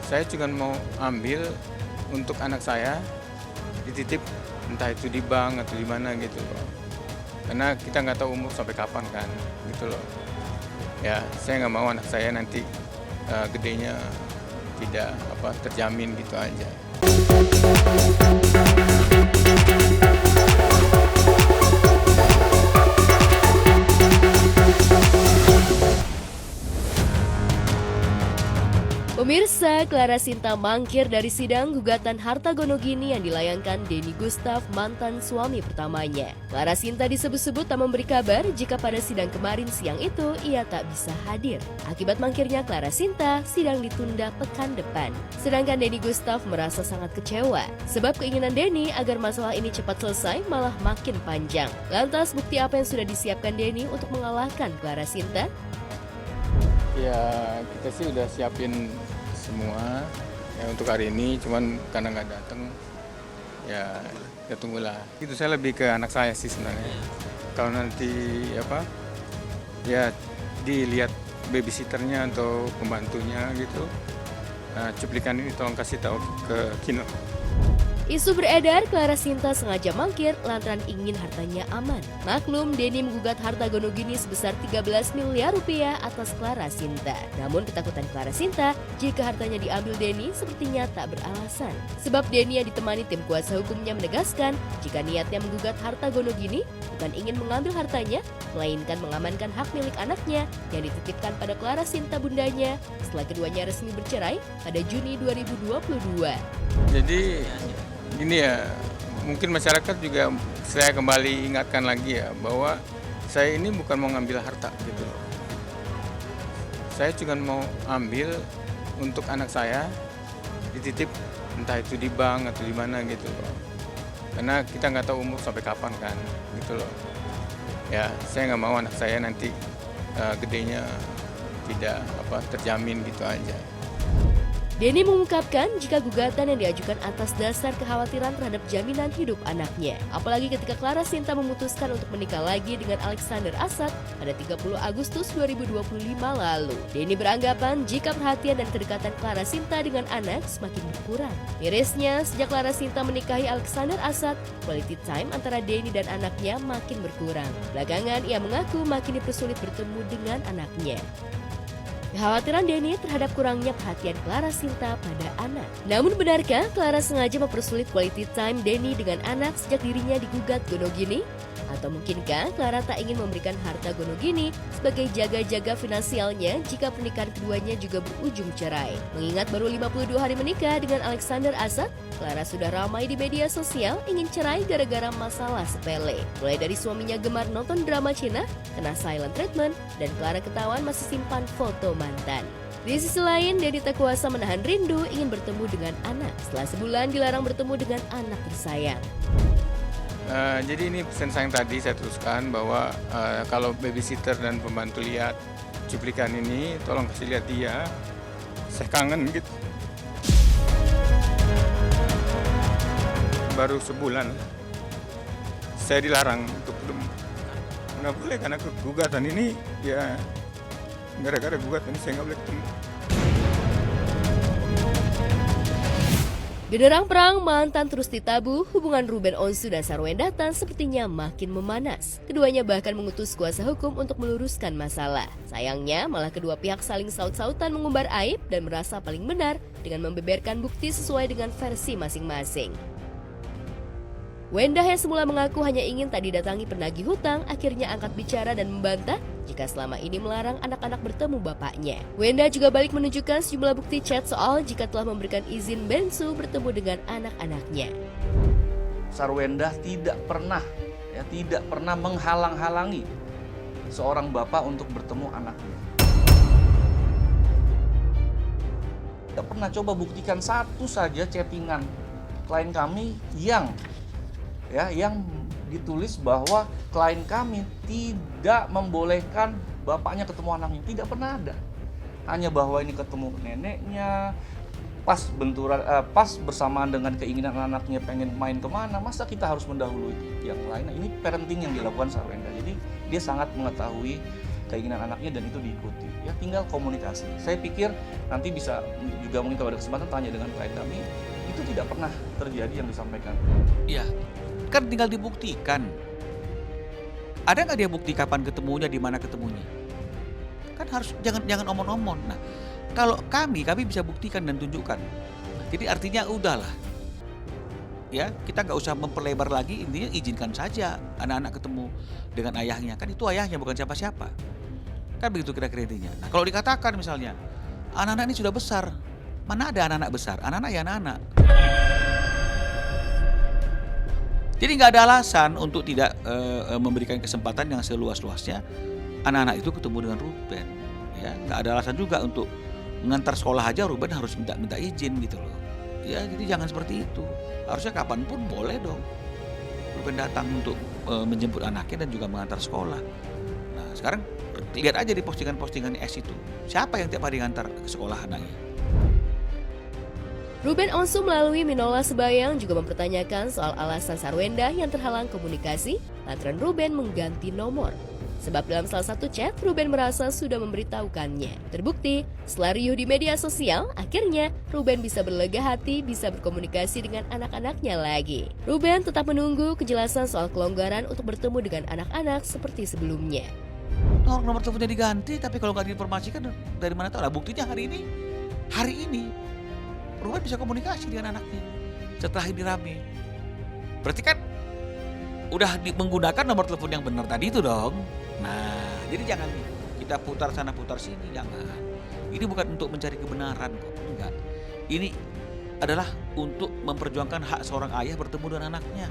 saya cuma mau ambil untuk anak saya dititip, entah itu di bank atau di mana gitu loh. Karena kita nggak tahu umur sampai kapan kan, gitu loh. Ya, saya nggak mau anak saya nanti gedenya tidak terjamin gitu aja. Pemirsa, Clara Sinta mangkir dari sidang gugatan harta gono gini yang dilayangkan Denny Gustaf, mantan suami pertamanya. Clara Sinta disebut-sebut tak memberi kabar jika pada sidang kemarin siang itu ia tak bisa hadir. Akibat mangkirnya Clara Sinta, sidang ditunda pekan depan. Sedangkan Denny Gustaf merasa sangat kecewa, sebab keinginan Denny agar masalah ini cepat selesai malah makin panjang. Lantas bukti apa yang sudah disiapkan Denny untuk mengalahkan Clara Sinta? Ya, kita sih udah siapin semua ya untuk hari ini, cuman karena nggak datang ya kita tunggulah. Itu saya lebih ke anak saya sih sebenarnya. Kalau nanti ya dilihat babysitternya atau pembantunya gitu, cuplikan ini tolong kasih tahu ke Kino. Isu beredar Clara Sinta sengaja mangkir lantaran ingin hartanya aman. Maklum, Denny menggugat harta gono gini sebesar 13 miliar rupiah atas Clara Sinta. Namun ketakutan Clara Sinta jika hartanya diambil Denny sepertinya tak beralasan. Sebab Denny yang ditemani tim kuasa hukumnya menegaskan jika niatnya menggugat harta gono gini bukan ingin mengambil hartanya, melainkan mengamankan hak milik anaknya yang dititipkan pada Clara Sinta bundanya setelah keduanya resmi bercerai pada Juni 2022. Jadi gini ya, mungkin masyarakat juga saya kembali ingatkan lagi ya bahwa saya ini bukan mau ngambil harta gitu loh. Saya cuma mau ambil untuk anak saya dititip, entah itu di bank atau di mana gitu loh. Karena kita nggak tahu umur sampai kapan kan gitu loh. Ya, saya nggak mau anak saya nanti gedenya tidak terjamin gitu aja. Denny mengungkapkan jika gugatan yang diajukan atas dasar kekhawatiran terhadap jaminan hidup anaknya. Apalagi ketika Clara Sinta memutuskan untuk menikah lagi dengan Alexander Assad pada 30 Agustus 2025 lalu. Denny beranggapan jika perhatian dan kedekatan Clara Sinta dengan anak semakin berkurang. Mirisnya, sejak Clara Sinta menikahi Alexander Assad, quality time antara Denny dan anaknya makin berkurang. Belakangan, ia mengaku makin dipersulit bertemu dengan anaknya. Kekhawatiran Denny terhadap kurangnya perhatian Clara Sinta pada anak. Namun benarkah Clara sengaja mempersulit quality time Denny dengan anak sejak dirinya digugat gono gini? Atau mungkinkah Clara tak ingin memberikan harta gono gini sebagai jaga-jaga finansialnya jika pernikahan keduanya juga berujung cerai? Mengingat baru 52 hari menikah dengan Alexander Assad, Clara sudah ramai di media sosial ingin cerai gara-gara masalah sepele. Mulai dari suaminya gemar nonton drama Cina, kena silent treatment, dan Clara ketahuan masih simpan foto mantan. Di sisi lain, Denny tak kuasa menahan rindu ingin bertemu dengan anak setelah sebulan dilarang bertemu dengan anak tersayang. Jadi ini pesan saya yang tadi saya teruskan bahwa kalau babysitter dan pembantu lihat cuplikan ini, tolong kasih lihat dia. Saya kangen gitu. Baru sebulan saya dilarang untuk ketemu. Nggak boleh karena gugatan ini ya gara-gara gugatan ini saya nggak boleh ketemu. Genderang perang mantan terus ditabuh, hubungan Ruben Onsu dan Sarwenda Tan sepertinya makin memanas. Keduanya bahkan mengutus kuasa hukum untuk meluruskan masalah. Sayangnya, malah kedua pihak saling saut-sautan mengumbar aib dan merasa paling benar dengan membeberkan bukti sesuai dengan versi masing-masing. Wenda yang semula mengaku hanya ingin tak didatangi penagih hutang, akhirnya angkat bicara dan membantah jika selama ini melarang anak-anak bertemu bapaknya. Wenda juga balik menunjukkan sejumlah bukti chat soal jika telah memberikan izin Bensu bertemu dengan anak-anaknya. Sarwenda tidak pernah menghalang-halangi seorang bapak untuk bertemu anaknya. Tidak pernah. Coba buktikan satu saja chattingan klien kami yang ditulis bahwa klien kami tidak membolehkan bapaknya ketemu anaknya. Tidak pernah ada. Hanya bahwa ini ketemu neneknya, pas bersamaan dengan keinginan anaknya pengen main kemana, masa kita harus mendahului yang lain. Nah, ini parenting yang dilakukan Sarwenda. Jadi dia sangat mengetahui keinginan anaknya dan itu diikuti. Ya tinggal komunikasi. Saya pikir nanti bisa juga mungkin kalau ada kesempatan tanya dengan klien kami, itu tidak pernah terjadi yang disampaikan. Iya, kan tinggal dibuktikan. Ada nggak dia bukti kapan ketemunya, di mana ketemunya? Kan harus jangan omong-omong. Nah, kalau kami bisa buktikan dan tunjukkan. Jadi artinya udahlah. Ya, kita nggak usah memperlebar lagi, intinya izinkan saja anak-anak ketemu dengan ayahnya. Kan itu ayahnya, bukan siapa-siapa. Kan begitu kira-kira intinya. Nah, kalau dikatakan misalnya, anak-anak ini sudah besar. Mana ada anak-anak besar? Anak-anak ya anak-anak. Jadi nggak ada alasan untuk tidak memberikan kesempatan yang seluas-luasnya anak-anak itu ketemu dengan Ruben. Ya, nggak ada alasan juga untuk mengantar sekolah aja Ruben harus minta izin gitu loh. Ya, jadi jangan seperti itu. Harusnya kapanpun boleh dong Ruben datang untuk menjemput anaknya dan juga mengantar sekolah. Nah, sekarang lihat aja di postingan-postingan S itu. Siapa yang tiap hari ngantar ke sekolah anaknya? Ruben Onsu melalui Minola Sebayang juga mempertanyakan soal alasan Sarwenda yang terhalang komunikasi lantaran Ruben mengganti nomor. Sebab dalam salah satu chat, Ruben merasa sudah memberitahukannya. Terbukti, setelah riuh di media sosial, akhirnya Ruben bisa berlega hati, bisa berkomunikasi dengan anak-anaknya lagi. Ruben tetap menunggu kejelasan soal kelonggaran untuk bertemu dengan anak-anak seperti sebelumnya. Nomor teleponnya diganti, tapi kalau nggak diinformasikan dari mana tahu lah. Buktinya hari ini Ruben bisa komunikasi dengan anaknya setelah ini rame. Berarti kan udah menggunakan nomor telepon yang benar tadi itu dong. Nah, jadi jangan kita putar sana putar sini, jangan. Ini bukan untuk mencari kebenaran kok, enggak. Ini adalah untuk memperjuangkan hak seorang ayah bertemu dengan anaknya.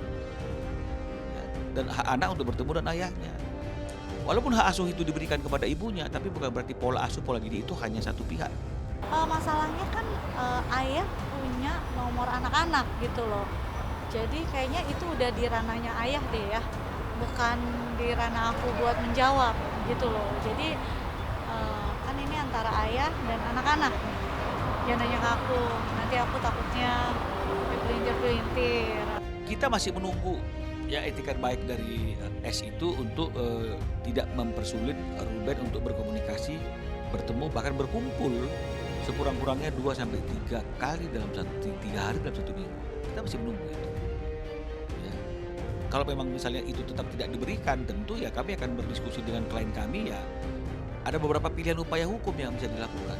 Ya, dan hak anak untuk bertemu dengan ayahnya. Walaupun hak asuh itu diberikan kepada ibunya, tapi bukan berarti pola asuh, pola didik itu hanya satu pihak. Masalahnya kan ayah punya nomor anak-anak gitu loh. Jadi kayaknya itu udah di ranahnya ayah deh ya, bukan di ranah aku buat menjawab gitu loh. Jadi kan ini antara ayah dan anak-anak nih. Jangan nanya ke aku, nanti aku takutnya dipelintir-pelintir. Kita masih menunggu ya etikat baik dari S itu untuk tidak mempersulit Ruben untuk berkomunikasi, bertemu, bahkan berkumpul sekurang-kurangnya 2-3 kali dalam 3 hari dalam 1 minggu. Kita masih menunggu itu. Ya. Kalau memang misalnya itu tetap tidak diberikan, tentu ya kami akan berdiskusi dengan klien kami ya. Ada beberapa pilihan upaya hukum yang bisa dilakukan.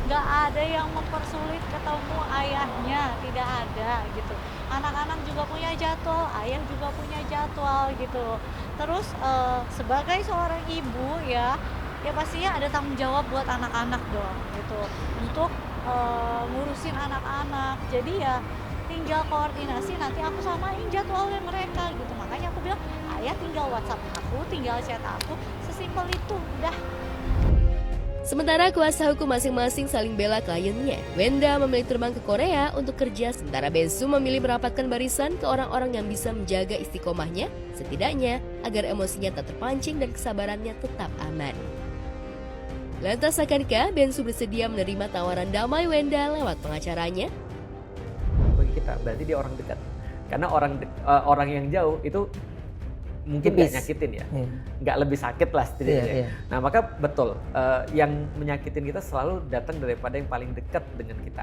Nggak ada yang mempersulit ketemu ayahnya, tidak ada gitu. Anak-anak juga punya jadwal, ayah juga punya jadwal gitu. Terus sebagai seorang ibu ya pastinya ada tanggung jawab buat anak-anak dong gitu. Untuk ngurusin anak-anak. Jadi ya tinggal koordinasi, nanti aku samain jadwalnya mereka gitu. Makanya aku bilang, ayah tinggal WhatsApp aku, tinggal chat aku, sesimpel itu udah. Sementara kuasa hukum masing-masing saling bela kliennya. Wenda memilih terbang ke Korea untuk kerja, sementara Bensu memilih merapatkan barisan ke orang-orang yang bisa menjaga istiqomahnya, setidaknya agar emosinya tak terpancing dan kesabarannya tetap aman. Lantas akankah Bensu bersedia menerima tawaran damai Wenda lewat pengacaranya? Bagi kita, berarti dia orang dekat. Karena orang yang jauh itu mungkin nggak nyakitin ya, nggak lebih sakit lah setidaknya. Nah maka betul, yang menyakitin kita selalu datang daripada yang paling dekat dengan kita.